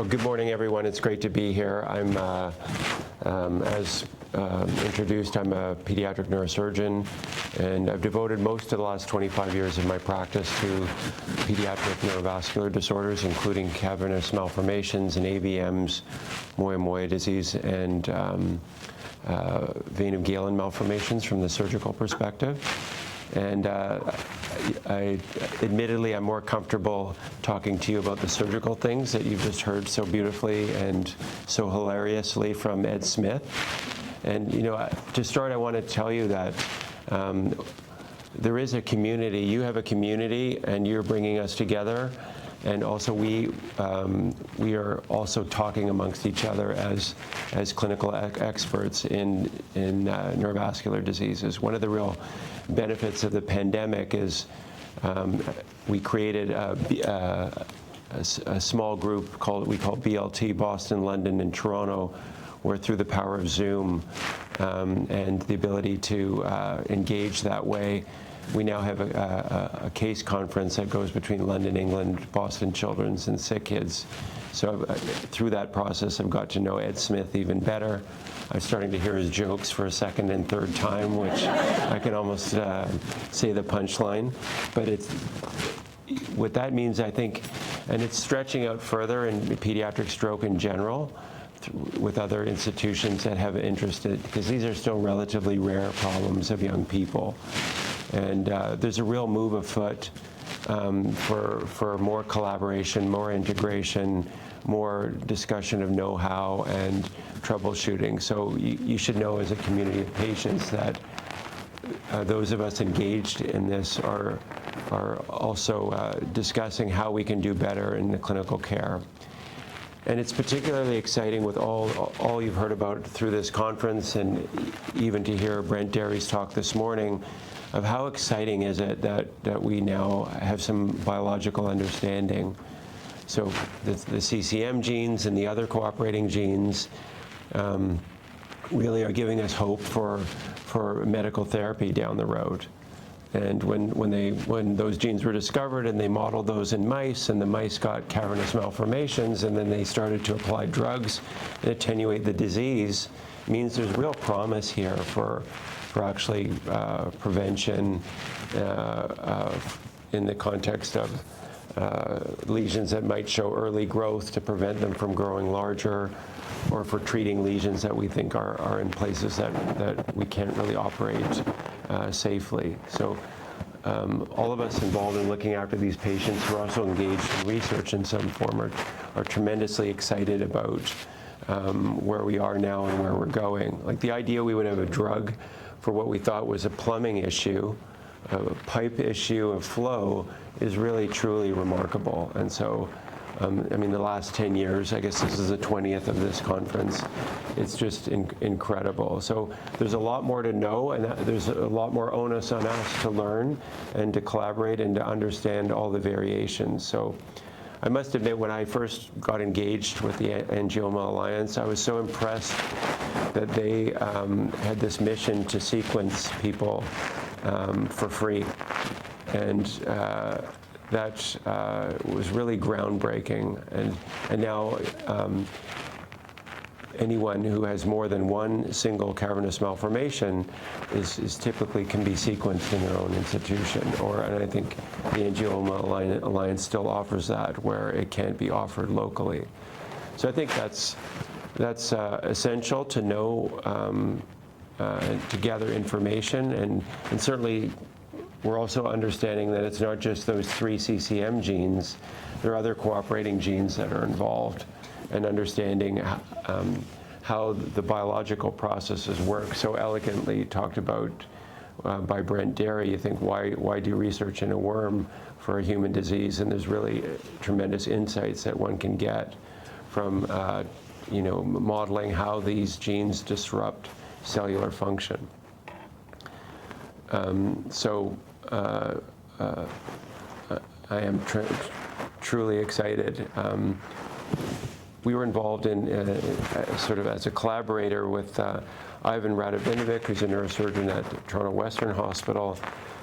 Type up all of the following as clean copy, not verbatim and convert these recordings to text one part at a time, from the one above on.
Good morning, everyone. It's great to be here. I'm, as introduced, I'm a pediatric neurosurgeon, and I've devoted most of the last 25 years of my practice to pediatric neurovascular disorders, including cavernous malformations and AVMs, Moyamoya disease, and vein of Galen malformations from the surgical perspective. And admittedly, I'm more comfortable talking to you about the surgical things that you've just heard so beautifully and so hilariously from Ed Smith. And to start, I want to tell you that there is a community. You have a community, and you're bringing us together. And also, we are also talking amongst each other as clinical experts in neurovascular diseases. One of the real benefits of the pandemic is we created a small group we call BLT, Boston, London, and Toronto, where through the power of Zoom and the ability to engage that way, we now have a case conference that goes between London, England, Boston Children's, and SickKids. So through that process, I've got to know Ed Smith even better. I'm starting to hear his jokes for a second and third time, which I can almost say the punchline. But what that means, I think, and it's stretching out further in pediatric stroke in general, with other institutions that have interest in it, because these are still relatively rare problems of young people. And there's a real move afoot for more collaboration, more integration, more discussion of know-how and troubleshooting. So you should know, as a community of patients, that those of us engaged in this are also discussing how we can do better in the clinical care. And it's particularly exciting with all you've heard about through this conference, and even to hear Brent Derry's talk this morning, of how exciting is it that we now have some biological understanding. So the CCM genes and the other cooperating genes really are giving us hope for medical therapy down the road. And when those genes were discovered and they modeled those in mice, and the mice got cavernous malformations, and then they started to apply drugs and attenuate the disease, means there's real promise here for actually prevention in the context of lesions that might show early growth to prevent them from growing larger, or for treating lesions that we think are in places that we can't really operate safely. So all of us involved in looking after these patients who are also engaged in research in some form are tremendously excited about where we are now and where we're going. Like the idea we would have a drug for what we thought was a plumbing issue, a pipe issue of flow, is really truly remarkable. And so I mean, the last 10 years, I guess this is the 20th of this conference, it's just incredible. So there's a lot more to know, and there's a lot more onus on us to learn and to collaborate and to understand all the variations. So I must admit, when I first got engaged with the Angioma Alliance, I was so impressed that they had this mission to sequence people for free. And that was really groundbreaking. And now anyone who has more than one single cavernous malformation is typically can be sequenced in their own institution. And I think the Angioma Alliance still offers that, where it can't be offered locally. So I think that's essential to know and to gather information, and certainly we're also understanding that it's not just those 3 CCM genes. There are other cooperating genes that are involved, and understanding how the biological processes work so elegantly talked about by Brent Derry. You think, why do research in a worm for a human disease? And there's really tremendous insights that one can get from modeling how these genes disrupt cellular function. I am truly excited. We were involved in sort of as a collaborator with Ivan Radovinovic, who's a neurosurgeon at Toronto Western Hospital.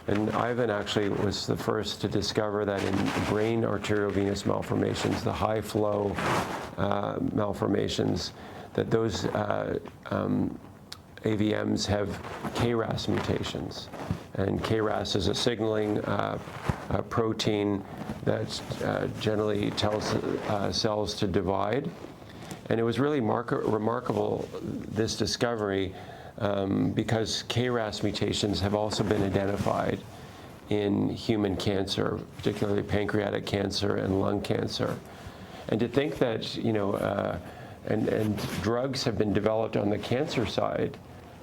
And Ivan actually was the first to discover that in brain arteriovenous malformations, the high flow malformations, that those AVMs have KRAS mutations. And KRAS is a signaling protein that generally tells cells to divide. And it was really remarkable, this discovery, because KRAS mutations have also been identified in human cancer, particularly pancreatic cancer and lung cancer. And to think that, and drugs have been developed on the cancer side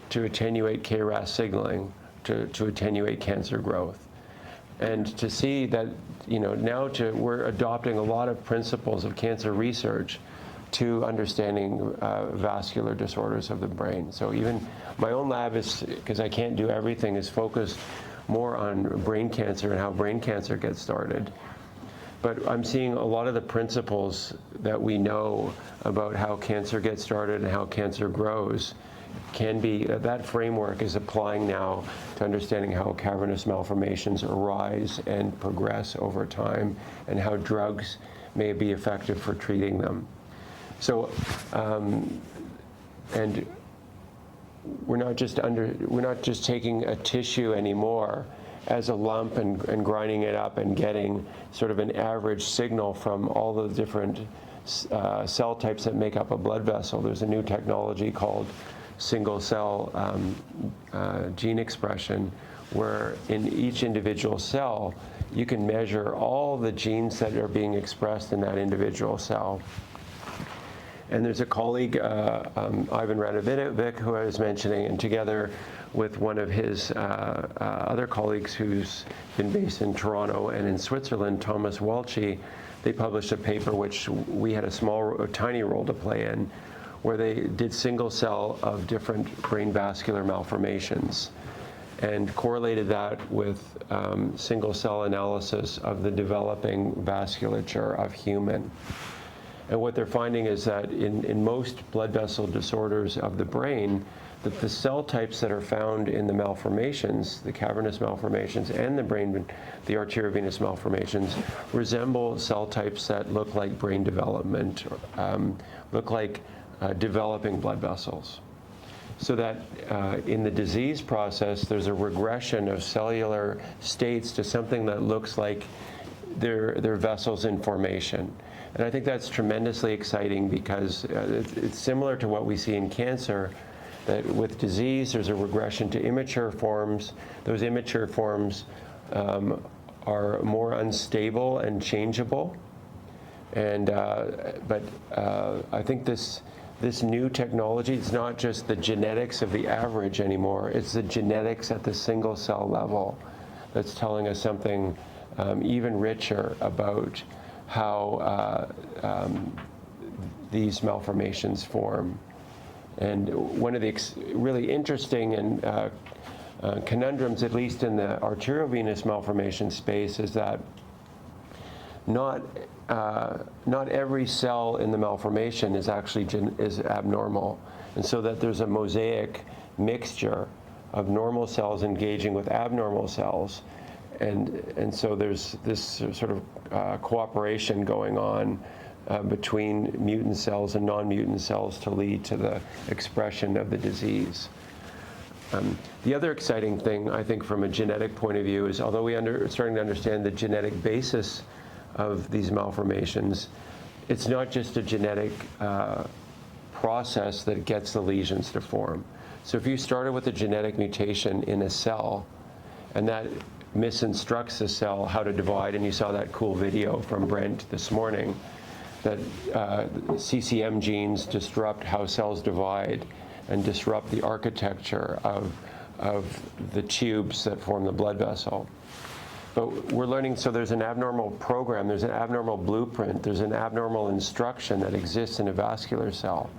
to attenuate KRAS signaling, to attenuate cancer growth. And to see that, now we're adopting a lot of principles of cancer research to understanding vascular disorders of the brain. So even my own lab is, because I can't do everything, is focused more on brain cancer and how brain cancer gets started. But I'm seeing a lot of the principles that we know about how cancer gets started and how cancer grows can be, that framework is applying now to understanding how cavernous malformations arise and progress over time and how drugs may be effective for treating them. So, and we're not just taking a tissue anymore as a lump and grinding it up and getting sort of an average signal from all the different cell types that make up a blood vessel. There's a new technology called single cell gene expression, where in each individual cell you can measure all the genes that are being expressed in that individual cell. And there's a colleague, Ivan Radovinovic, who I was mentioning, and together with one of his other colleagues who's been based in Toronto and in Switzerland, Thomas Welchie, they published a paper which we had a tiny role to play in, where they did single cell of different brain vascular malformations and correlated that with single cell analysis of the developing vasculature of human. And what they're finding is that in most blood vessel disorders of the brain, that the cell types that are found in the malformations, the cavernous malformations and the arteriovenous malformations, resemble cell types that look like brain development, look like developing blood vessels. So that in the disease process, there's a regression of cellular states to something that looks like they're vessels in formation. And I think that's tremendously exciting because it's similar to what we see in cancer, that with disease, there's a regression to immature forms. Those immature forms are more unstable and changeable. And but I think this new technology, it's not just the genetics of the average anymore, it's the genetics at the single cell level that's telling us something even richer about how these malformations form. And one of the really interesting and conundrums, at least in the arteriovenous malformation space, is that not every cell in the malformation is actually is abnormal, and so that there's a mosaic mixture of normal cells engaging with abnormal cells, and so there's this sort of cooperation going on between mutant cells and non-mutant cells to lead to the expression of the disease. The other exciting thing, I think, from a genetic point of view is, although we are starting to understand the genetic basis of these malformations, it's not just a genetic process that gets the lesions to form. So if you started with a genetic mutation in a cell, and that misinstructs the cell how to divide, and you saw that cool video from Brent this morning, that CCM genes disrupt how cells divide and disrupt the architecture of the tubes that form the blood vessel. But we're learning, so there's an abnormal program, there's an abnormal blueprint, there's an abnormal instruction that exists in a vascular cell.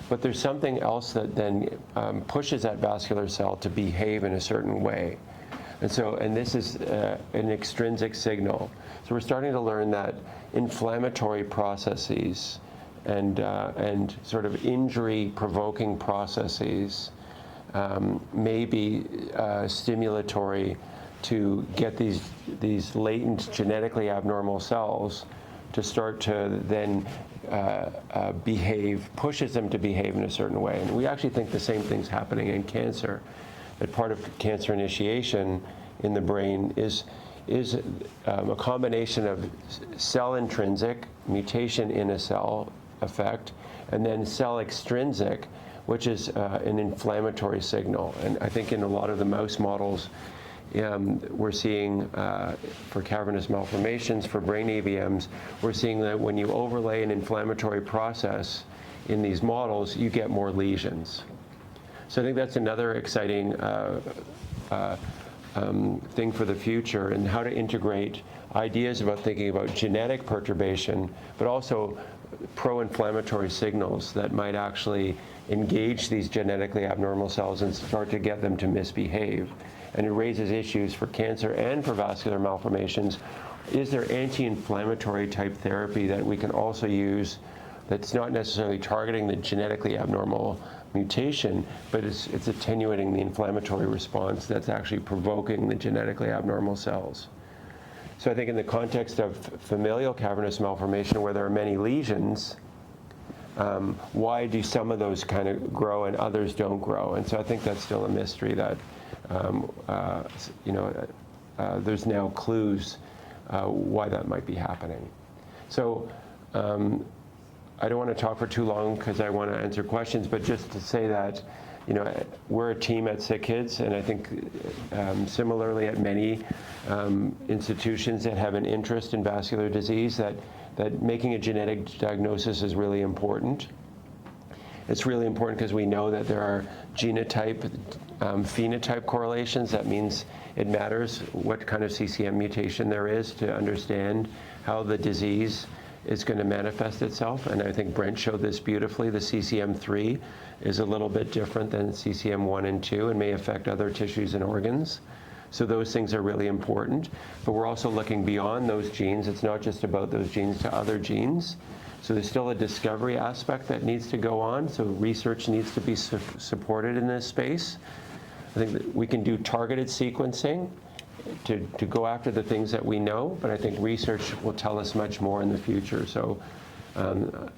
But there's something else that then pushes that vascular cell to behave in a certain way. And this is an extrinsic signal. So we're starting to learn that inflammatory processes and sort of injury-provoking processes may be stimulatory to get these latent genetically abnormal cells to start to then pushes them to behave in a certain way. And we actually think the same thing's happening in cancer, that part of cancer initiation in the brain is a combination of cell intrinsic, mutation in a cell effect, and then cell extrinsic, which is an inflammatory signal. And I think in a lot of the mouse models, we're seeing for cavernous malformations, for brain AVMs, we're seeing that when you overlay an inflammatory process in these models, you get more lesions. So I think that's another exciting thing for the future, and how to integrate ideas about thinking about genetic perturbation, but also pro-inflammatory signals that might actually engage these genetically abnormal cells and start to get them to misbehave. And it raises issues for cancer and for vascular malformations. Is there anti-inflammatory type therapy that we can also use that's not necessarily targeting the genetically abnormal mutation, but it's attenuating the inflammatory response that's actually provoking the genetically abnormal cells? So I think in the context of familial cavernous malformation, where there are many lesions, why do some of those kind of grow and others don't grow? And so I think that's still a mystery that, there's now clues why that might be happening. So I don't want to talk for too long because I want to answer questions, but just to say that, we're a team at SickKids, and I think similarly at many institutions that have an interest in vascular disease, that making a genetic diagnosis is really important. It's really important because we know that there are genotype, phenotype correlations. That means it matters what kind of CCM mutation there is to understand how the disease is going to manifest itself. And I think Brent showed this beautifully. The CCM3 is a little bit different than CCM1 and 2 and may affect other tissues and organs. So those things are really important. But we're also looking beyond those genes. It's not just about those genes to other genes. So there's still a discovery aspect that needs to go on. So research needs to be supported in this space. I think that we can do targeted sequencing to go after the things that we know, but I think research will tell us much more in the future. So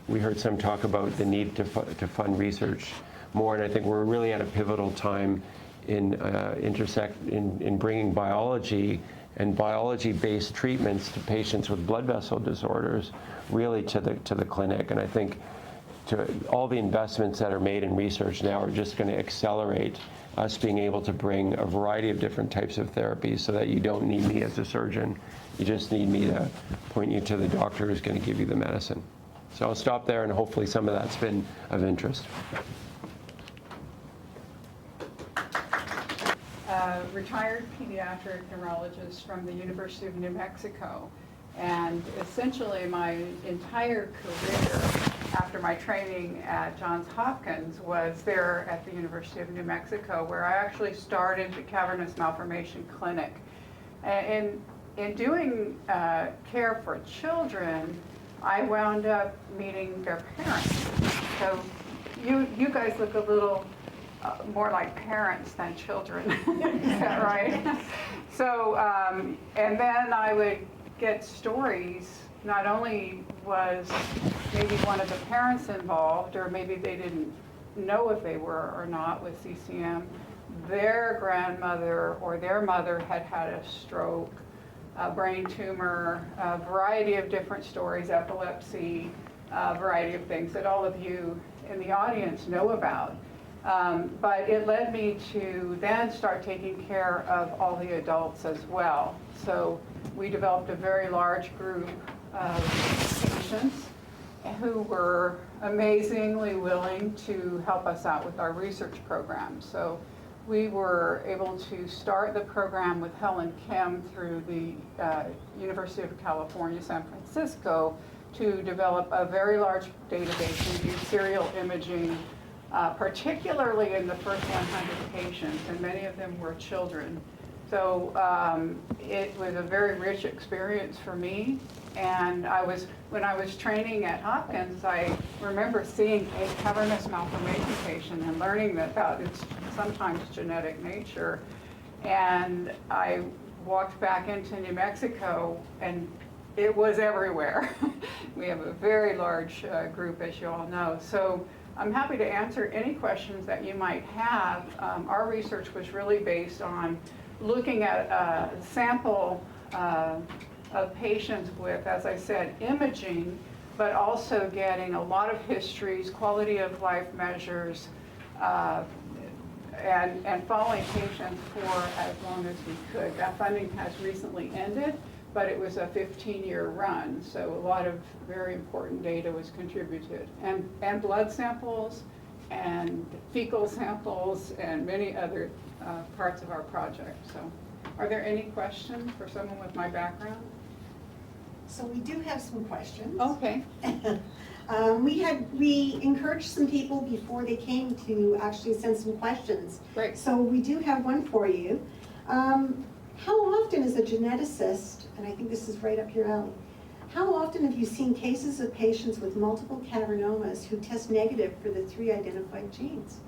we heard some talk about the need to fund research more, and I think we're really at a pivotal time in bringing biology and biology-based treatments to patients with blood vessel disorders really to the clinic. And I think all the investments that are made in research now are just going to accelerate us being able to bring a variety of different types of therapies, so that you don't need me as a surgeon. You just need me to point you to the doctor who's going to give you the medicine. So I'll stop there, and hopefully some of that's been of interest. Retired pediatric neurologist from the University of New Mexico. And essentially my entire career after my training at Johns Hopkins was there at the University of New Mexico, where I actually started the cavernous malformation clinic. And in doing care for children, I wound up meeting their parents. So you guys look a little more like parents than children. Is that right? So, and then I would get stories. Not only was maybe one of the parents involved, or maybe they didn't know if they were or not with CCM, their grandmother or their mother had had a stroke, a brain tumor, a variety of different stories, epilepsy, a variety of things that all of you in the audience know about. But it led me to then start taking care of all the adults as well. So we developed a very large group of patients who were amazingly willing to help us out with our research program. So we were able to start the program with Helen Kim through the University of California, San Francisco, to develop a very large database and do serial imaging, particularly in the first 100 patients, and many of them were children. So it was a very rich experience for me. And when I was training at Hopkins, I remember seeing a cavernous malformation patient and learning that it's sometimes genetic nature. And I walked back into New Mexico and it was everywhere. We have a very large group, as you all know. So I'm happy to answer any questions that you might have. Our research was really based on looking at a sample of patients with, as I said, imaging, but also getting a lot of histories, quality of life measures, and following patients for as long as we could. That funding has recently ended, but it was a 15-year run, so a lot of very important data was contributed. And blood samples, and fecal samples, and many other parts of our project. So, are there any questions for someone with my background? So we do have some questions. Okay. We encouraged some people before they came to actually send some questions. Great. So we do have one for you. How often is a geneticist, and I think this is right up your alley, how often have you seen cases of patients with multiple cavernomas who test negative for the 3 identified genes?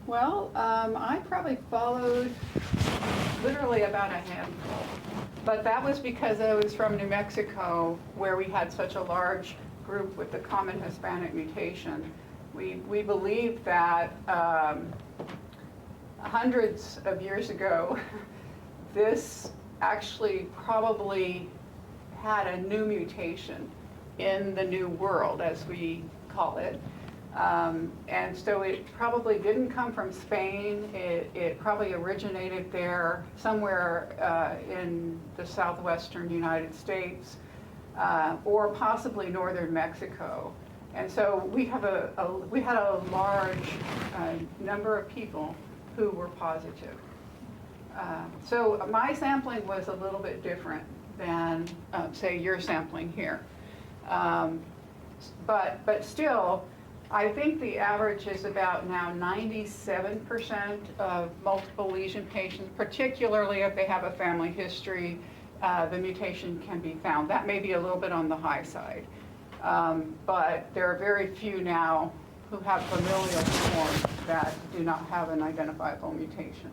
Well, I probably followed literally about a handful, but that was because I was from New Mexico, where we had such a large group with the common Hispanic mutation. We believed that hundreds of years ago, this actually probably had a new mutation in the new world, as we call it. And so it probably didn't come from Spain. It probably originated there somewhere in the southwestern United States, or possibly northern Mexico. And so we had a large number of people who were positive. So my sampling was a little bit different than, say, your sampling here. But still, I think the average is about now 97% of multiple lesion patients, particularly if they have a family history, the mutation can be found. That may be a little bit on the high side. But there are very few now who have familial forms that do not have an identifiable mutation.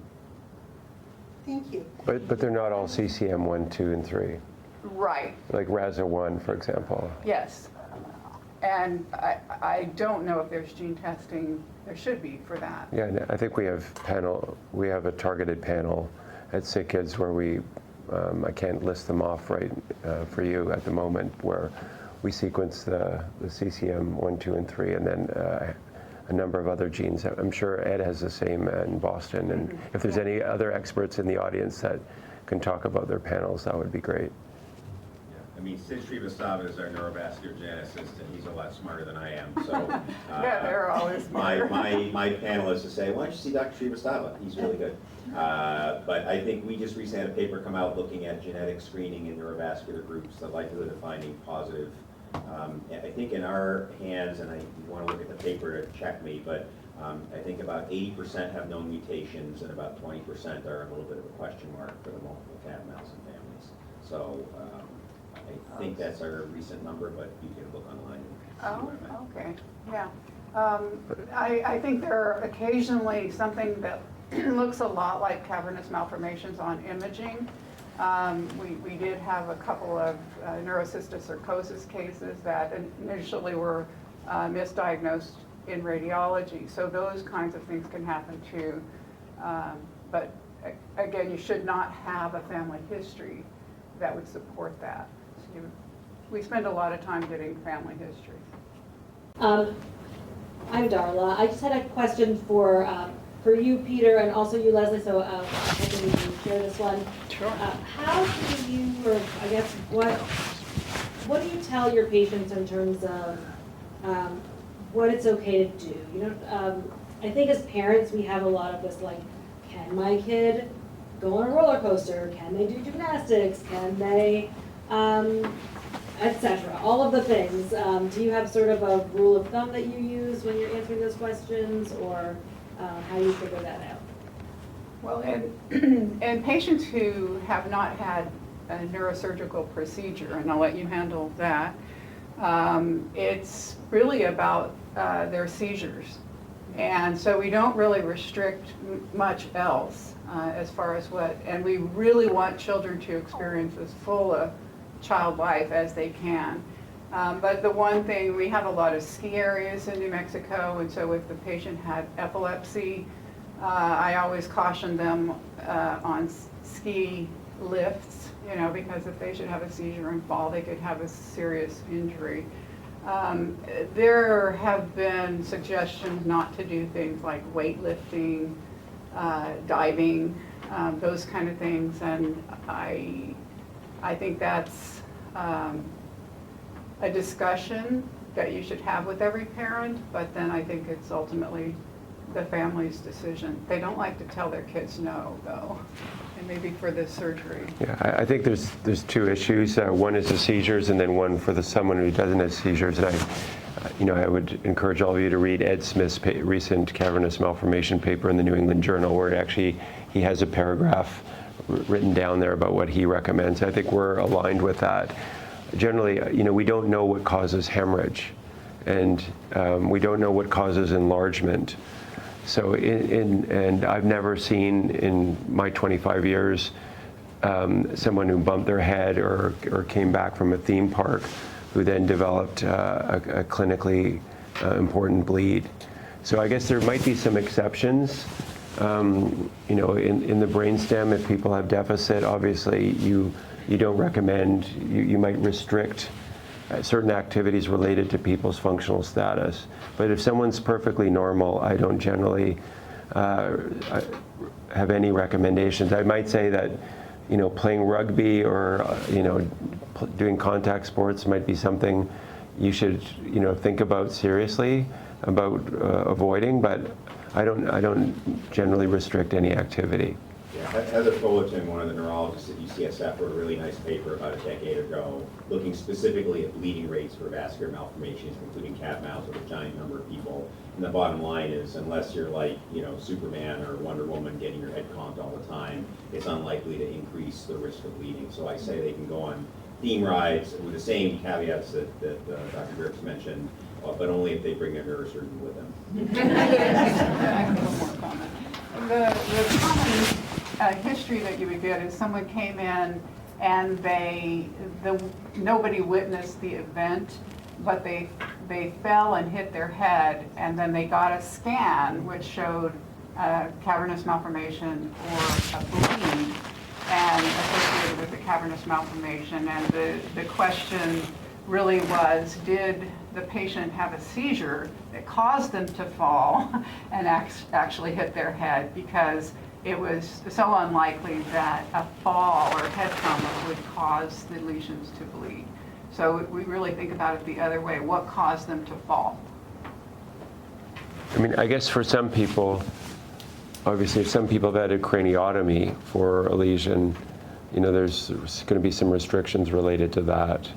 Thank you. But they're not all CCM 1, 2, and 3. Right. Like RASA1, for example. Yes. And I don't know if there's gene testing. There should be for that. Yeah, and I think we have a targeted panel at SickKids where I can't list them off right for you at the moment, where we sequence the CCM 1, 2, and 3, and then a number of other genes. I'm sure Ed has the same in Boston, and if there's any other experts in the audience that can talk about their panels, that would be great. I mean, Sid Srivastava is our neurovascular geneticist, and he's a lot smarter than I am. So Yeah, they're always smarter. my panel is to say, why don't you see Dr. Srivastava? He's really good. But I think we just recently had a paper come out looking at genetic screening in neurovascular groups, the likelihood of finding positive. I think in our hands, and you want to look at the paper to check me, but I think about 80% have known mutations, and about 20% are a little bit of a question mark for the multiple CAD-mouse and families. So I think that's our recent number, but you can look online. Oh, okay, yeah. I think there are occasionally something that looks a lot like cavernous malformations on imaging. We did have a couple of neurocysticercosis cases that initially were misdiagnosed in radiology. So those kinds of things can happen too. But again, you should not have a family history that would support that. So we spend a lot of time getting family history. I'm Darla. I just had a question for you, Peter, and also you, Leslie, so I'm hoping you can share this one. Sure. How do you, or I guess, what do you tell your patients in terms of what it's okay to do? You know, I think as parents, we have a lot of this, like, can my kid go on a roller coaster? Can they do gymnastics? Can they, etc. All of the things. Do you have sort of a rule of thumb that you use when you're answering those questions, or how do you figure that out? Well, and patients who have not had a neurosurgical procedure, and I'll let you handle that, it's really about their seizures. And so we don't really restrict much else as far as and we really want children to experience as full child life as they can. But the one thing, we have a lot of ski areas in New Mexico, and so if the patient had epilepsy, I always caution them on ski lifts, you know, because if they should have a seizure and fall, they could have a serious injury. There have been suggestions not to do things like weightlifting, diving, those kind of things, and I think that's a discussion that you should have with every parent, but then I think it's ultimately the family's decision. They don't like to tell their kids no, though, and maybe for the surgery. Yeah, I think there's two issues. One is the seizures, and then one for someone who doesn't have seizures. And I would encourage all of you to read Ed Smith's recent cavernous malformation paper in the New England Journal, where he has a paragraph written down there about what he recommends. I think we're aligned with that. Generally, we don't know what causes hemorrhage, and we don't know what causes enlargement. So, and I've never seen in my 25 years someone who bumped their head or came back from a theme park who then developed a clinically important bleed. So I guess there might be some exceptions. In the brainstem, if people have deficit, obviously you don't recommend, you might restrict certain activities related to people's functional status. But if someone's perfectly normal, I don't generally have any recommendations. I might say that, playing rugby or, doing contact sports might be something you should, think about seriously about avoiding, but I don't generally restrict any activity. Yeah, Heather Fullerton, one of the neurologists at UCSF, wrote a really nice paper about a decade ago looking specifically at bleeding rates for vascular malformations, including cat mouths with a giant number of people. And the bottom line is, unless you're like, Superman or Wonder Woman getting your head conked all the time, it's unlikely to increase the risk of bleeding. So I say they can go on theme rides with the same caveats that Dr. Dirks mentioned, but only if they bring their neurosurgeon with them. I have a little more comment. The common history that you would get is someone came in and nobody witnessed the event, but they fell and hit their head, and then they got a scan which showed cavernous malformation or a bleed and associated with the cavernous malformation. And the question really was, did the patient have a seizure that caused them to fall and actually hit their head? Because it was so unlikely that a fall or head trauma would cause the lesions to bleed. So we really think about it the other way. What caused them to fall? I mean, I guess for some people, obviously, if some people have had a craniotomy for a lesion, there's going to be some restrictions related to that.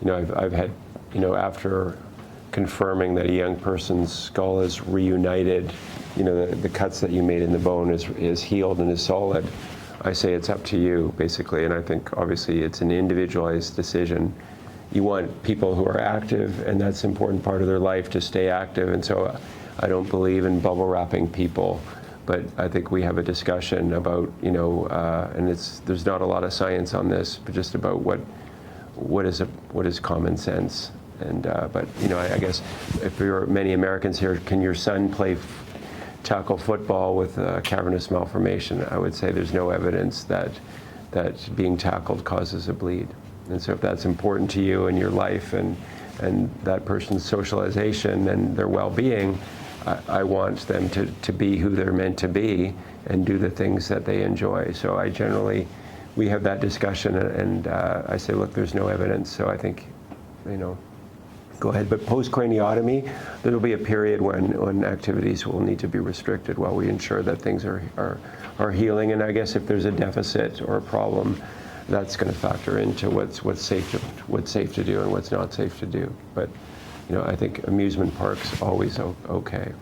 I've had, after confirming that a young person's skull is reunited, the cuts that you made in the bone is healed and is solid, I say it's up to you, basically. And I think, obviously, it's an individualized decision. You want people who are active, and that's an important part of their life, to stay active. And so I don't believe in bubble wrapping people. But I think we have a discussion about, and there's not a lot of science on this, but just about what is common sense. And but I guess if there are many Americans here, can your son play tackle football with a cavernous malformation? I would say there's no evidence that being tackled causes a bleed. And so if that's important to you in your life and that person's socialization and their well-being, I want them to be who they're meant to be and do the things that they enjoy. So we have that discussion, and I say, look, there's no evidence. So I think, go ahead. But post-craniotomy, there'll be a period when activities will need to be restricted while we ensure that things are healing. And I guess if there's a deficit or a problem, that's going to factor into what's safe to do and what's not safe to do. But I think amusement parks always okay.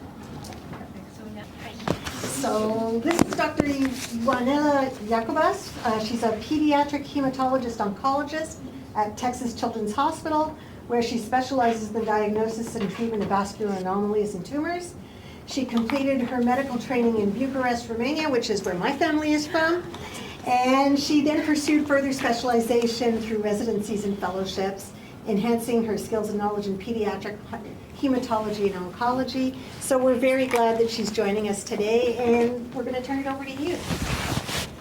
So this is Dr. Ionela Iacobus. She's a pediatric hematologist oncologist at Texas Children's Hospital, where she specializes in the diagnosis and treatment of vascular anomalies and tumors. She completed her medical training in Bucharest, Romania, which is where my family is from. And she then pursued further specialization through residencies and fellowships, enhancing her skills and knowledge in pediatric hematology and oncology. So we're very glad that she's joining us today, and we're going to turn it over to you.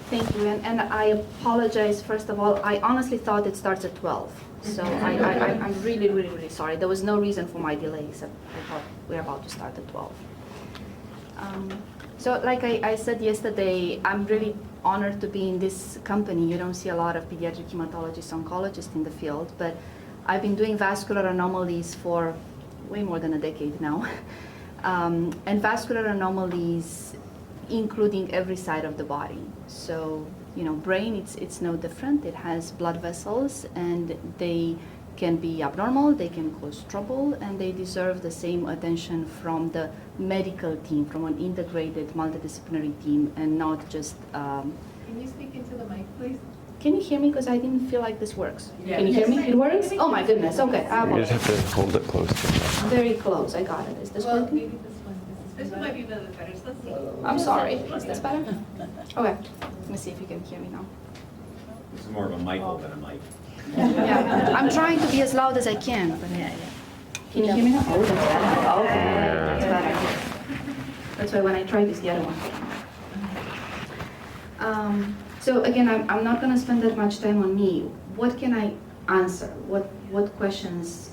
Thank you, and I apologize, first of all, I honestly thought it starts at 12. So I'm really, really, really sorry. There was no reason for my delay, except I thought we were about to start at 12. So like I said yesterday, I'm really honored to be in this company. You don't see a lot of pediatric hematologists, oncologists in the field, but I've been doing vascular anomalies for way more than a decade now. And vascular anomalies including every side of the body. So, you know, brain, it's no different. It has blood vessels, and they can be abnormal, they can cause trouble, and they deserve the same attention from the medical team, from an integrated multidisciplinary team, and not just... Can you speak into the mic, please? Can you hear me? Because I didn't feel like this works. Yes. Can you hear me? It works? Oh my goodness, okay. You just have to hold it close to you. Very close, I got it. Is this Well, working? maybe this one. This one might be better. So let's see. I'm sorry. Is this better? Okay. Let me see if you can hear me now. This is more of a Michael than a Mike. Yeah, I'm trying to be as loud as I can. But yeah. Can you hear me now? Oh, that's better. Oh, that's better. That's why when I tried this, the other one. So again, I'm not going to spend that much time on me. What can I answer? What questions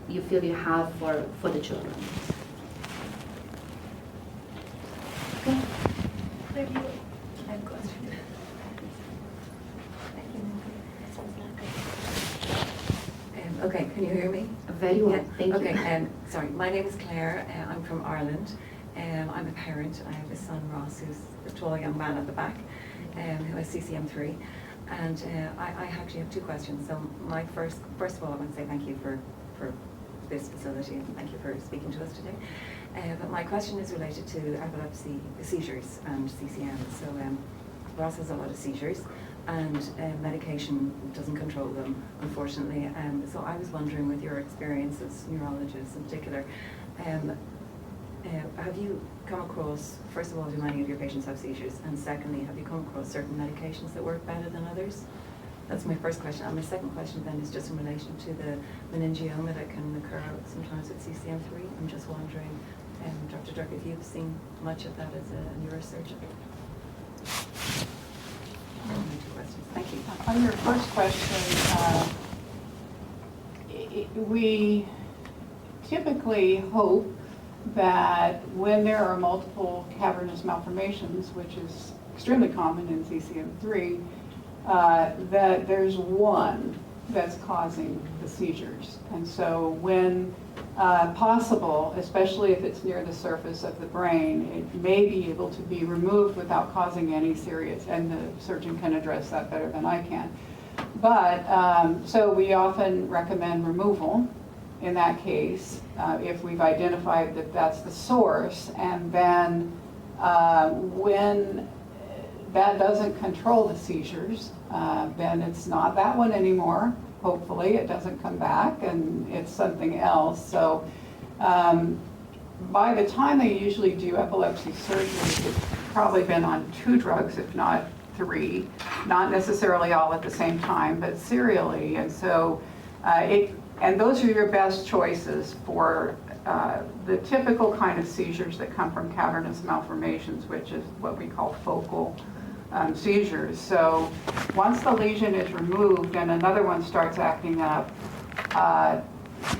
you feel you have for the children? Okay. I have a question. Okay, can you hear me? Very well, Yeah. thank you. Okay, sorry, my name is Claire, I'm from Ireland. I'm a parent, I have a son, Ross, who's the tall young man at the back, who has CCM3. And I actually have two questions. So my first of all, I want to say thank you for this facility, and thank you for speaking to us today. But my question is related to epilepsy, seizures, and CCM. So Ross has a lot of seizures, and medication doesn't control them, unfortunately. So I was wondering, with your experience as neurologists in particular, have you come across, first of all, do many of your patients have seizures? And secondly, have you come across certain medications that work better than others? That's my first question. And my second question then is just in relation to the meningioma that can occur sometimes with CCM3. I'm just wondering, Dr. Dirk, if you've seen much of that as a neurosurgeon? Those are my two questions. Thank you. On your first question, we typically hope that when there are multiple cavernous malformations, which is extremely common in CCM3, that there's one that's causing the seizures. And so when possible, especially if it's near the surface of the brain, it may be able to be removed without causing any serious, and the surgeon can address that better than I can. But, so we often recommend removal in that case, if we've identified that that's the source, and then when that doesn't control the seizures, then it's not that one anymore. Hopefully it doesn't come back and it's something else. So by the time they usually do epilepsy surgery, it's probably been on 2 drugs, if not 3, not necessarily all at the same time, but serially. And so and those are your best choices for the typical kind of seizures that come from cavernous malformations, which is what we call focal seizures. So once the lesion is removed and another one starts acting up,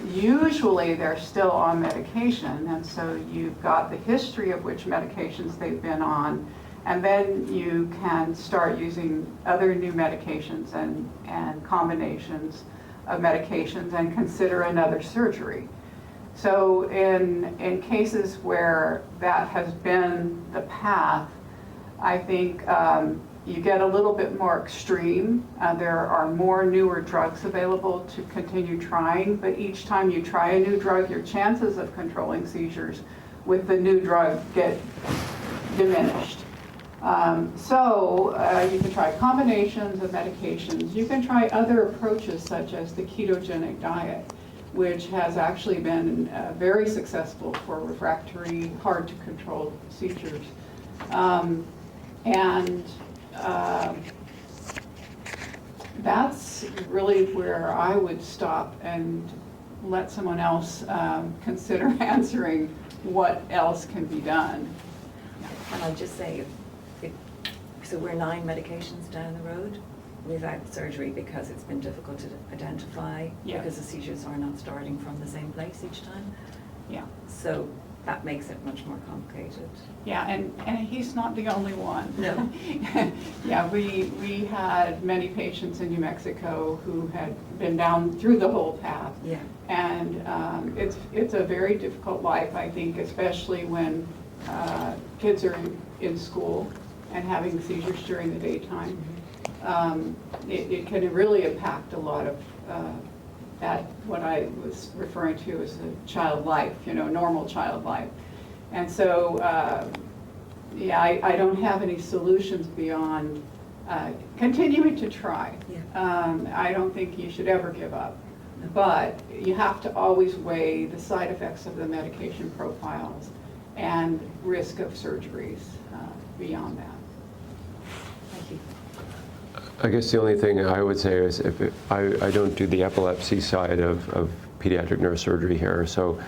usually they're still on medication, and so you've got the history of which medications they've been on, and then you can start using other new medications and combinations of medications and consider another surgery. So in cases where that has been the path, I think you get a little bit more extreme. There are more newer drugs available to continue trying, but each time you try a new drug, your chances of controlling seizures with the new drug get diminished. So you can try combinations of medications. You can try other approaches such as the ketogenic diet, which has actually been very successful for refractory, hard to control seizures. And that's really where I would stop and let someone else consider answering what else can be done. And I'll just say, so we're 9 medications down the road without surgery because it's been difficult to identify, Yeah. because the seizures are not starting from the same place each time. Yeah. So that makes it much more complicated. Yeah, and he's not the only one. No. Yeah, we had many patients in New Mexico who had been down through the whole path. Yeah. And it's a very difficult life, I think, especially when kids are in school and having seizures during the daytime. It can really impact a lot of that, what I was referring to as a child life, normal child life. And so, yeah, I don't have any solutions beyond continuing to try. Yeah. I don't think you should ever give up. But you have to always weigh the side effects of the medication profiles and risk of surgeries beyond that. Thank you. I guess the only thing I would say is I don't do the epilepsy side of pediatric neurosurgery here, so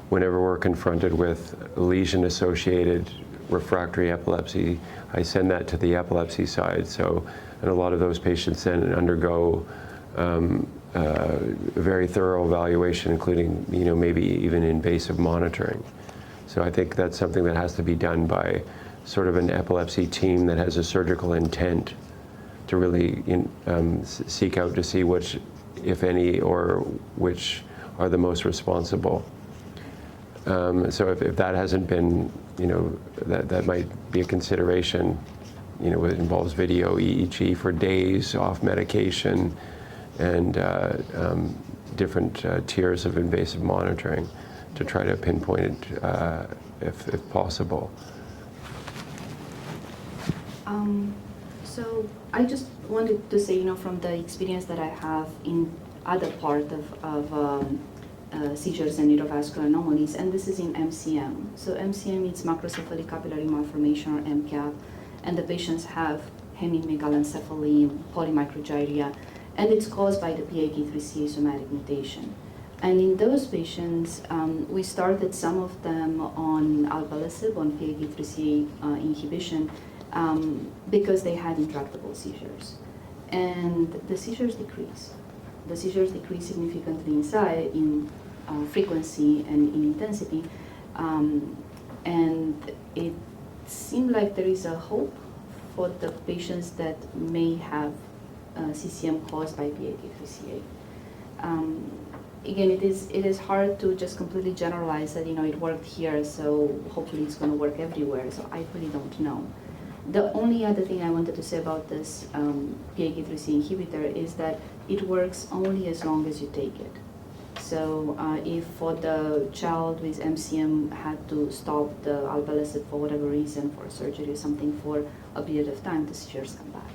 whenever we're confronted with lesion-associated refractory epilepsy, I send that to the epilepsy side. So, and a lot of those patients then undergo a very thorough evaluation, including maybe even invasive monitoring. So I think that's something that has to be done by sort of an epilepsy team that has a surgical intent to really seek out to see which, if any, or which are the most responsible. So if that hasn't been, that might be a consideration. It involves video EEG for days off medication and different tiers of invasive monitoring to try to pinpoint it if possible. So I just wanted to say, from the experience that I have in other part of seizures and neurovascular anomalies, and this is in MCM. So MCM is macrocephalic capillary malformation, or MCAP, and the patients have hemimegalencephaly, polymicrogyria, and it's caused by the PIK3CA somatic mutation. And in those patients, we started some of them on alpelisib, on PIK3CA inhibition, because they had intractable seizures. And the seizures decrease. The seizures decrease significantly in size, in frequency, and in intensity. And it seemed like there is a hope for the patients that may have CCM caused by PIK3CA. Again, it is hard to just completely generalize that it worked here, so hopefully it's going to work everywhere. So I really don't know. The only other thing I wanted to say about this PIK3CA inhibitor is that it works only as long as you take it. So if for the child with MCM had to stop the alpelisib for whatever reason, for surgery or something, for a period of time, the seizures come back.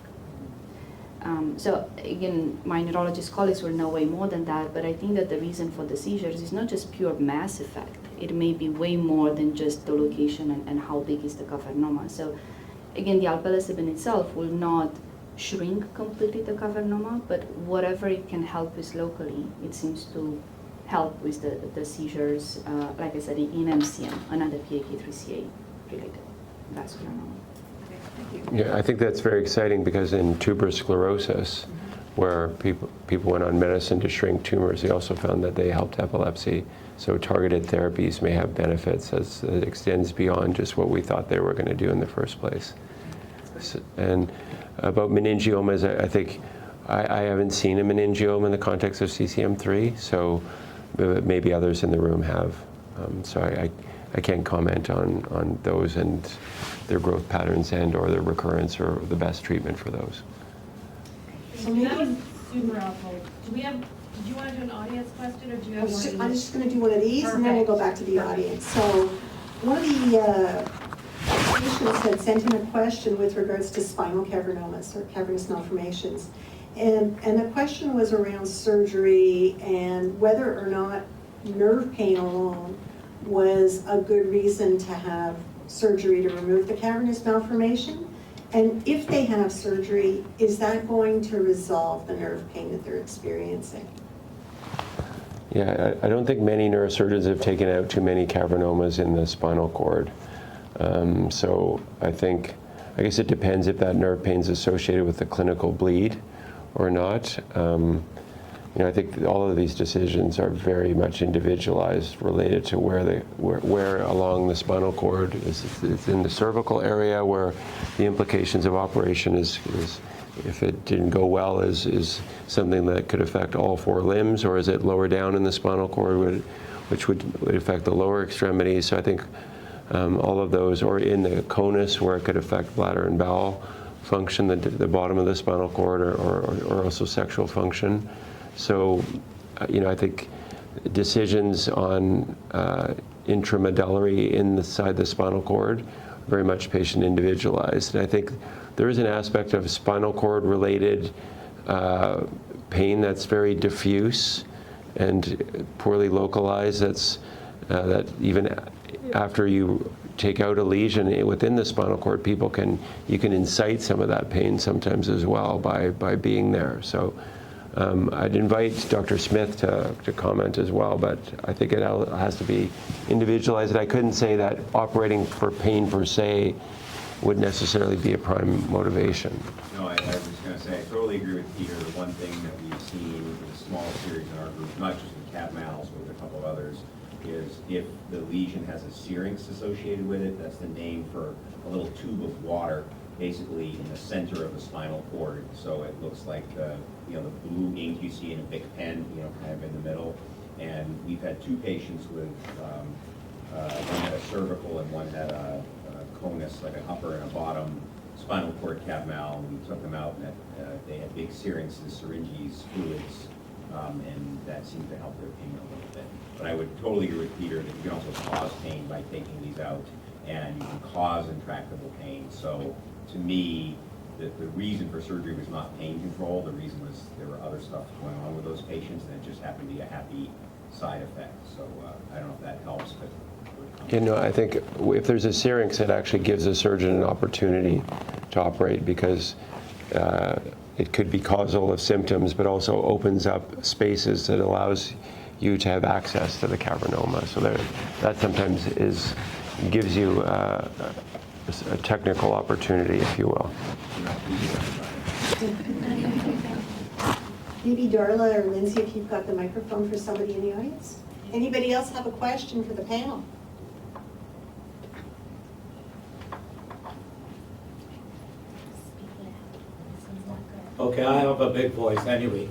So again, my neurologist colleagues will know way more than that, but I think that the reason for the seizures is not just pure mass effect. It may be way more than just the location and how big is the cavernoma. So again, the alpelisib in itself will not shrink completely the cavernoma, but whatever it can help with locally, it seems to help with the seizures, like I said, in MCM, another PIK3CA related vascular anomaly. Okay, thank you. Yeah, I think that's very exciting because in tuberous sclerosis, where people went on medicine to shrink tumors, they also found that they helped epilepsy. So targeted therapies may have benefits as it extends beyond just what we thought they were going to do in the first place. And about meningiomas, I think I haven't seen a meningioma in the context of CCM3, so maybe others in the room have. So I can't comment on those and their growth patterns and or their recurrence or the best treatment for those. So That was maybe, super helpful. Did you want to do an audience question, or do you have one? I'm just going to do one of these, and then we'll go back to the audience. So one of the patients had sent in a question with regards to spinal cavernomas, or cavernous malformations. And the question was around surgery and whether or not nerve pain alone was a good reason to have surgery to remove the cavernous malformation. And if they have surgery, is that going to resolve the nerve pain that they're experiencing? Yeah, I don't think many neurosurgeons have taken out too many cavernomas in the spinal cord. So I guess it depends if that nerve pain is associated with the clinical bleed or not. I think all of these decisions are very much individualized, related to where along the spinal cord. It's in the cervical area where the implications of operation is if it didn't go well, is something that could affect all 4 limbs, or is it lower down in the spinal cord, which would affect the lower extremities. So I think all of those, or in the conus where it could affect bladder and bowel function, the bottom of the spinal cord, or also sexual function. So, I think decisions on intramedullary inside the spinal cord are very much patient individualized. And I think there is an aspect of spinal cord related pain that's very diffuse and poorly localized. That even after you take out a lesion within the spinal cord, you can incite some of that pain sometimes as well by being there. So I'd invite Dr. Smith to comment as well, but I think it has to be individualized. I couldn't say that operating for pain per se would necessarily be a prime motivation. No, I was just going to say, I totally agree with Peter. The one thing that we've seen with a small series in our group, not just with cat mouse, but with a couple of others, is if the lesion has a syrinx associated with it, that's the name for a little tube of water basically in the center of the spinal cord. So it looks like the blue ink you see in a big pen, kind of in the middle. And we've had 2 patients with, one had a cervical and one had a conus, like an upper and a bottom spinal cord cat mal. We took them out and they had big syrinxes, syringes, fluids, and that seemed to help their pain a little bit. But I would totally agree with Peter that you can also cause pain by taking these out, and you can cause intractable pain. So to me, the reason for surgery was not pain control. The reason was there were other stuff going on with those patients, and it just happened to be a happy side effect. So I don't know if that helps, but. I think if there's a syrinx, it actually gives a surgeon an opportunity to operate, because it could be causal of symptoms, but also opens up spaces that allows you to have access to the cavernoma. So that sometimes gives you a technical opportunity, if you will. Maybe Darla or Lindsay, if you've got the microphone for somebody in the audience. Anybody else have a question for the panel? Okay, I have a big voice anyway,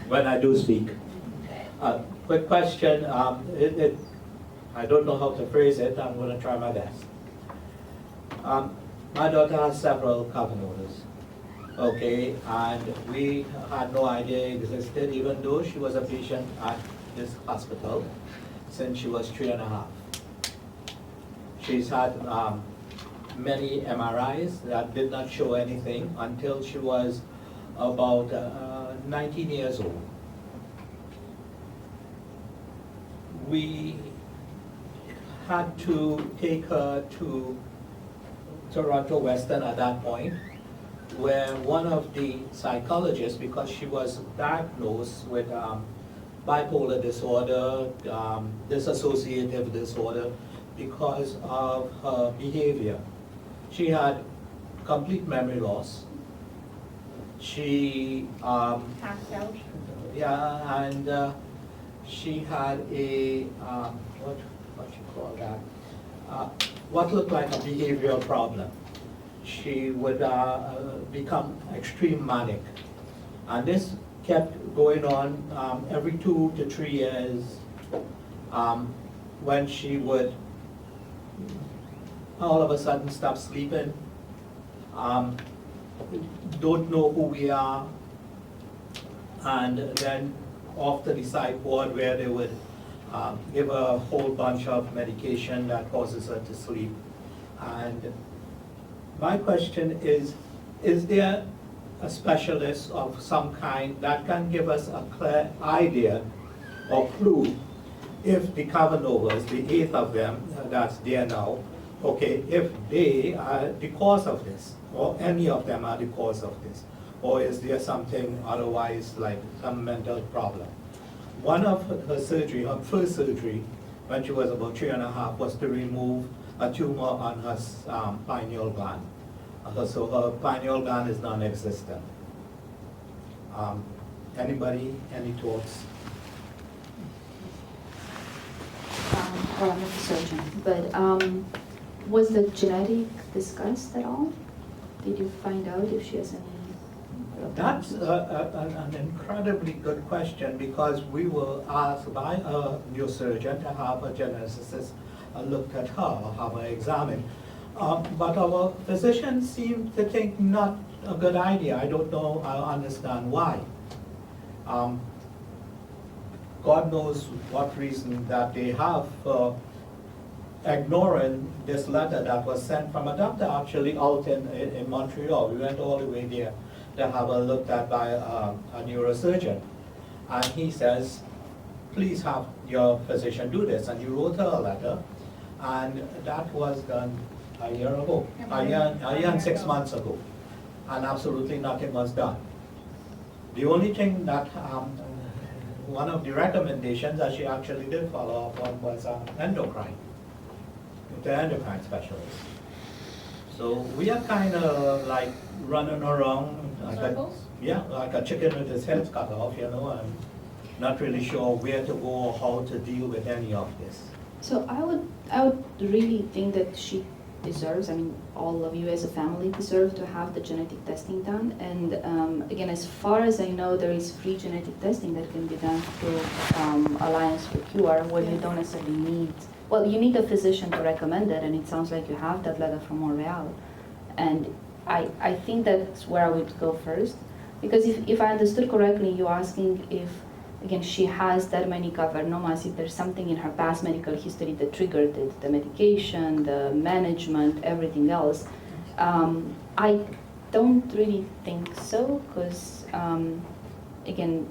when I do speak. Quick question, I don't know how to phrase it, I'm going to try my best. My daughter has several cavernomas, okay, and we had no idea it existed, even though she was a patient at this hospital since she was 3.5. She's had many MRIs that did not show anything until she was about 19 years old. We had to take her to Toronto Western at that point, where one of the psychologists, because she was diagnosed with bipolar disorder, dissociative disorder, because of her behavior. She had complete memory loss. She Passed out. yeah, and she had a what you call that? What looked like a behavioral problem. She would become extreme manic, and this kept going on every 2 to 3 years. When she would all of a sudden stop sleeping, don't know who we are, and then off to the psych ward where they would give her a whole bunch of medication that causes her to sleep. And my question is there a specialist of some kind that can give us a clear idea or clue if the cavernomas, the 8 of them that's there now, okay, if they are the cause of this, or any of them are the cause of this, or is there something otherwise like some mental problem. One of her surgery, her first surgery, when she was about 3.5, was to remove a tumor on her pineal gland. So her pineal gland is non-existent. Anybody, any thoughts? Well, I'm not a surgeon, but was the genetic discussed at all? Did you find out if she has any? That's an incredibly good question, because we were asked by a neurosurgeon to have a geneticist look at her, have her examined. But our physicians seem to think not a good idea. I don't know, I understand why. God knows what reason that they have for ignoring this letter that was sent from a doctor actually out in Montreal. We went all the way there to have a looked at by a neurosurgeon. And he says, please have your physician do this. And he wrote her a letter, and that was done a year ago, a year and 6 months ago. And absolutely nothing was done. The only thing that, one of the recommendations that she actually did follow up on was endocrine, the endocrine specialist. So we are kind of like running around like like a chicken with his head cut off, you know, and not really sure where to go or how to deal with any of this. So I would really think that she deserves, I mean, all of you as a family deserve to have the genetic testing done. And again, as far as I know, there is free genetic testing that can be done through Alliance for Cure, where you don't necessarily need, well, you need a physician to recommend it, and it sounds like you have that letter from Montreal. And I think that's where I would go first, because if I understood correctly, you're asking if, again, she has that many cavernomas, if there's something in her past medical history that triggered it, the medication, the management, everything else. I don't really think so, because again,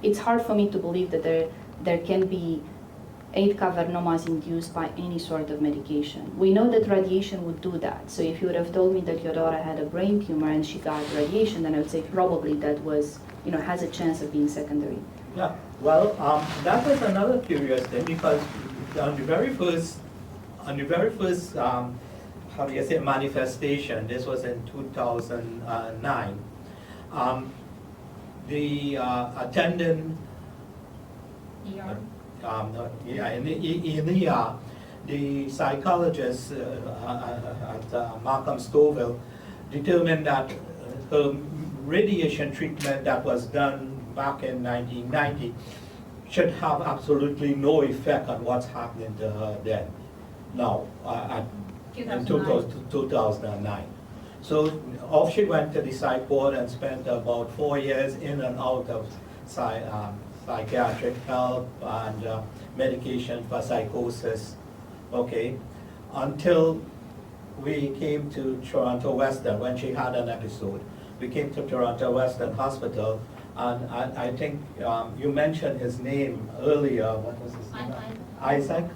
it's hard for me to believe that there can be 8 cavernomas induced by any sort of medication. We know that radiation would do that. So if you would have told me that your daughter had a brain tumor and she got radiation, then I would say probably that was, has a chance of being secondary. Yeah, well, that was another curious thing, because on the very first, how do you say, manifestation, this was in 2009, the attendant, in ER, the psychologist at Markham Stouffville determined that her radiation treatment that was done back in 1990 should have absolutely no effect on what's happening to her then, now, in 2009. So off she went to the psych ward and spent about 4 years in and out of psychiatric help and medication for psychosis, okay, until we came to Toronto Western when she had an episode. We came to Toronto Western Hospital, and I think you mentioned his name earlier. What was his name? Isaac?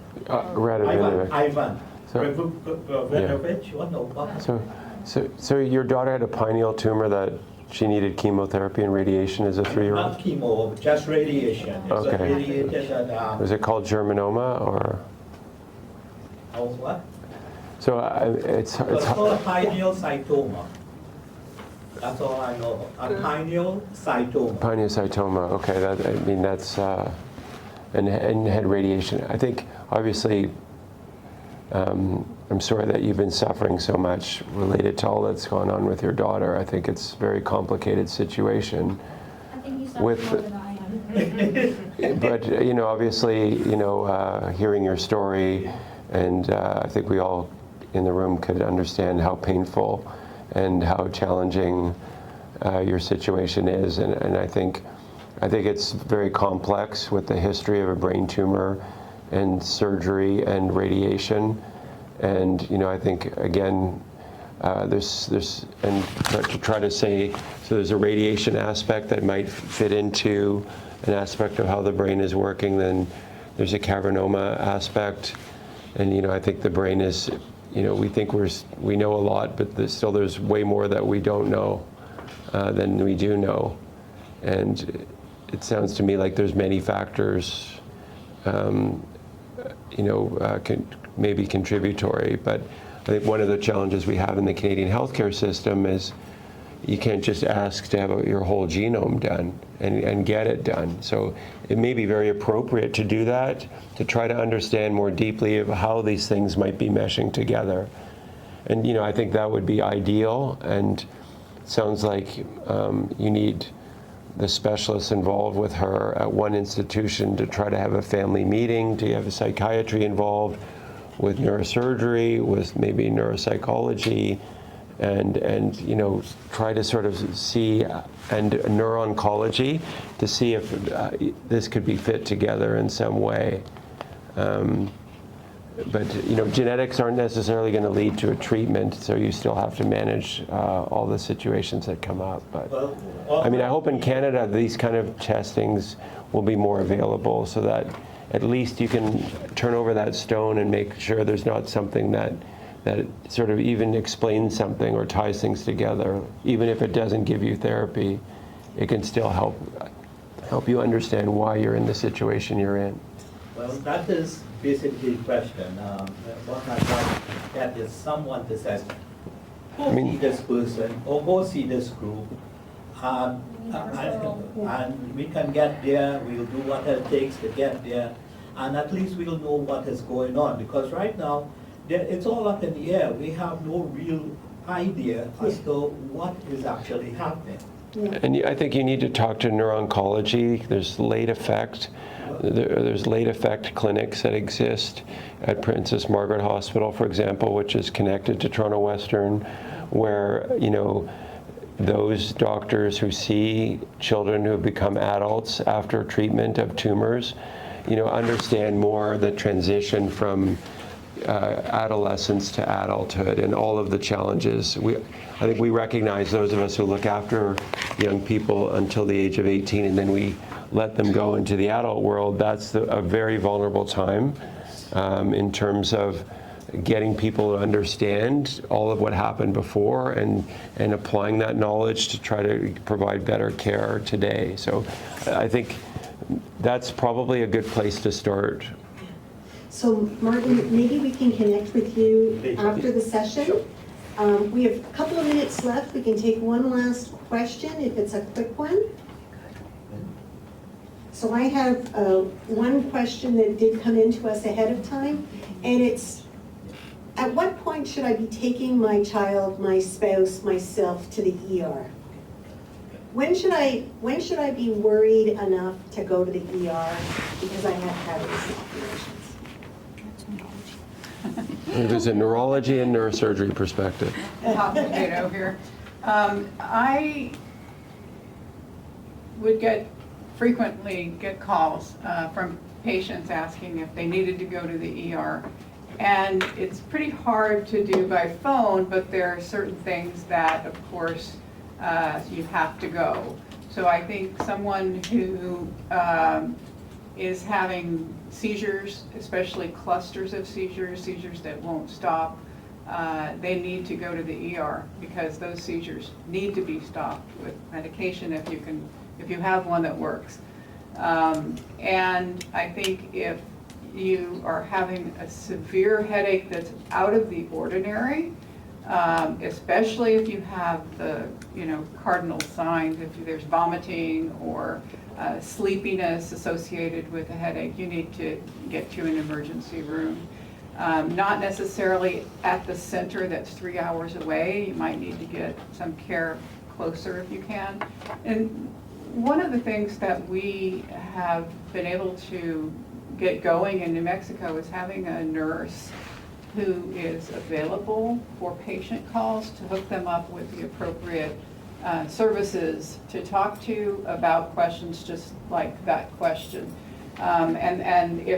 Ivan. So your daughter had a pineal tumor that she needed chemotherapy and radiation as a 3-year-old? Not chemo, just radiation. Okay. Radiated at, Was it called germinoma, or? What? So it's called pineocytoma. That's all I know. A pineocytoma. Pineocytoma. Okay, that's and had radiation. I think obviously. I'm sorry that you've been suffering so much related to all that's going on with your daughter. I think it's a very complicated situation. I think you suffer more than I am. But obviously, hearing your story, and I think we all in the room could understand how painful and how challenging your situation is, and I think it's very complex with the history of a brain tumor and surgery and radiation, and I think again there's and to try to say, so there's a radiation aspect that might fit into an aspect of how the brain is working, then there's a cavernoma aspect, And I think the brain is, we think we know a lot, but there's way more that we don't know than we do know. And it sounds to me like there's many factors, maybe contributory, but I think one of the challenges we have in the Canadian healthcare system is you can't just ask to have your whole genome done and get it done. So it may be very appropriate to do that, to try to understand more deeply of how these things might be meshing together. And I think that would be ideal, and it sounds like you need the specialists involved with her at one institution to try to have a family meeting, to have a psychiatry involved, with neurosurgery, with maybe neuropsychology, and try to sort of see, and neuro-oncology, to see if this could be fit together in some way. But genetics aren't necessarily going to lead to a treatment, so you still have to manage all the situations that come up. But I hope in Canada these kind of testings will be more available, so that at least you can turn over that stone and make sure there's not something that sort of even explains something or ties things together. Even if it doesn't give you therapy, it can still help you understand why you're in the situation you're in. Well, that is basically the question. What I want to get is someone to say, go see this person or go see this group, and we can get there, we'll do what it takes to get there, and at least we'll know what is going on. Because right now, it's all up in the air. We have no real idea as to what is actually happening. Yeah. And I think you need to talk to neuro-oncology. There's late effect. There's late effect clinics that exist at Princess Margaret Hospital, for example, which is connected to Toronto Western, where those doctors who see children who have become adults after treatment of tumors, understand more the transition from adolescence to adulthood and all of the challenges. I think we recognize, those of us who look after young people until the age of 18 and then we let them go into the adult world, that's a very vulnerable time in terms of getting people to understand all of what happened before and applying that knowledge to try to provide better care today. So I think that's probably a good place to start. So Martin, maybe we can connect with you after the session. We have a couple of minutes left. We can take one last question if it's a quick one. So I have one question that did come into us ahead of time, and it's, at what point should I be taking my child, my spouse, myself to the ER? When should I be worried enough to go to the ER because I have had these operations? There's a neurology and neurosurgery perspective. Hot potato here. I would frequently get calls from patients asking if they needed to go to the ER. And it's pretty hard to do by phone, but there are certain things that, of course, you have to go. So I think someone who is having seizures, especially clusters of seizures that won't stop, they need to go to the ER because those seizures need to be stopped with medication if you have one that works. And I think if you are having a severe headache that's out of the ordinary, especially if you have the cardinal signs, if there's vomiting or sleepiness associated with a headache, you need to get to an emergency room. Not necessarily at the center that's 3 hours away. You might need to get some care closer if you can. And one of the things that we have been able to get going in New Mexico is having a nurse who is available for patient calls to hook them up with the appropriate services to talk to about questions just like that question. And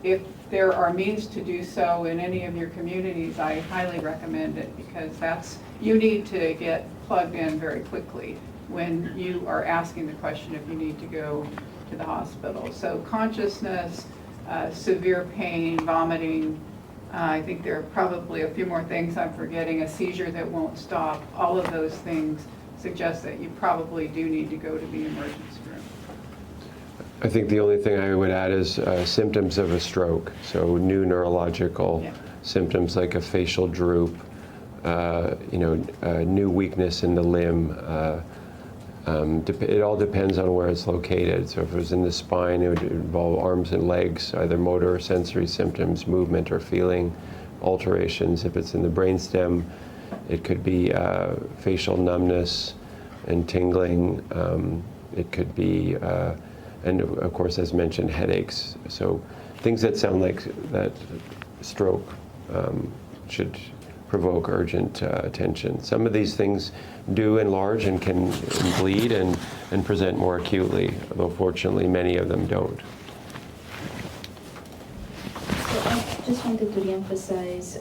if there are means to do so in any of your communities, I highly recommend it, because you need to get plugged in very quickly when you are asking the question if you need to go to the hospital. So consciousness, severe pain, vomiting, I think there are probably a few more things I'm forgetting, a seizure that won't stop. All of those things suggest that you probably do need to go to the emergency room. I think the only thing I would add is symptoms of a stroke. So new neurological Yeah. symptoms like a facial droop, new weakness in the limb. It all depends on where it's located. So if it was in the spine, it would involve arms and legs, either motor or sensory symptoms, movement or feeling alterations. If it's in the brainstem, it could be facial numbness and tingling. It could be, and of course, as mentioned, headaches. So things that sound like that stroke should provoke urgent attention. Some of these things do enlarge and can bleed and present more acutely, although fortunately many of them don't. So I just wanted to reemphasize,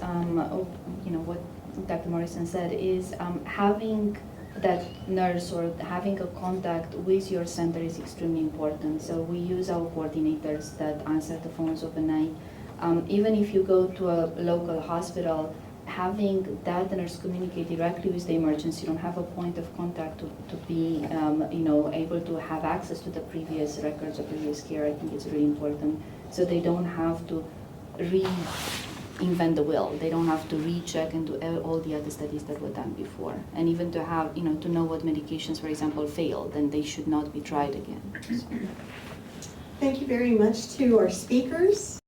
what Dr. Morrison said is having that nurse or having a contact with your center is extremely important. So we use our coordinators that answer the phones overnight. Even if you go to a local hospital, having that nurse communicate directly with the emergency room, have a point of contact to be able to have access to the previous records of previous care, I think it's really important. So they don't have to reinvent the wheel. They don't have to recheck and do all the other studies that were done before. And even to have, to know what medications, for example, failed, and they should not be tried again. Thank you very much to our speakers.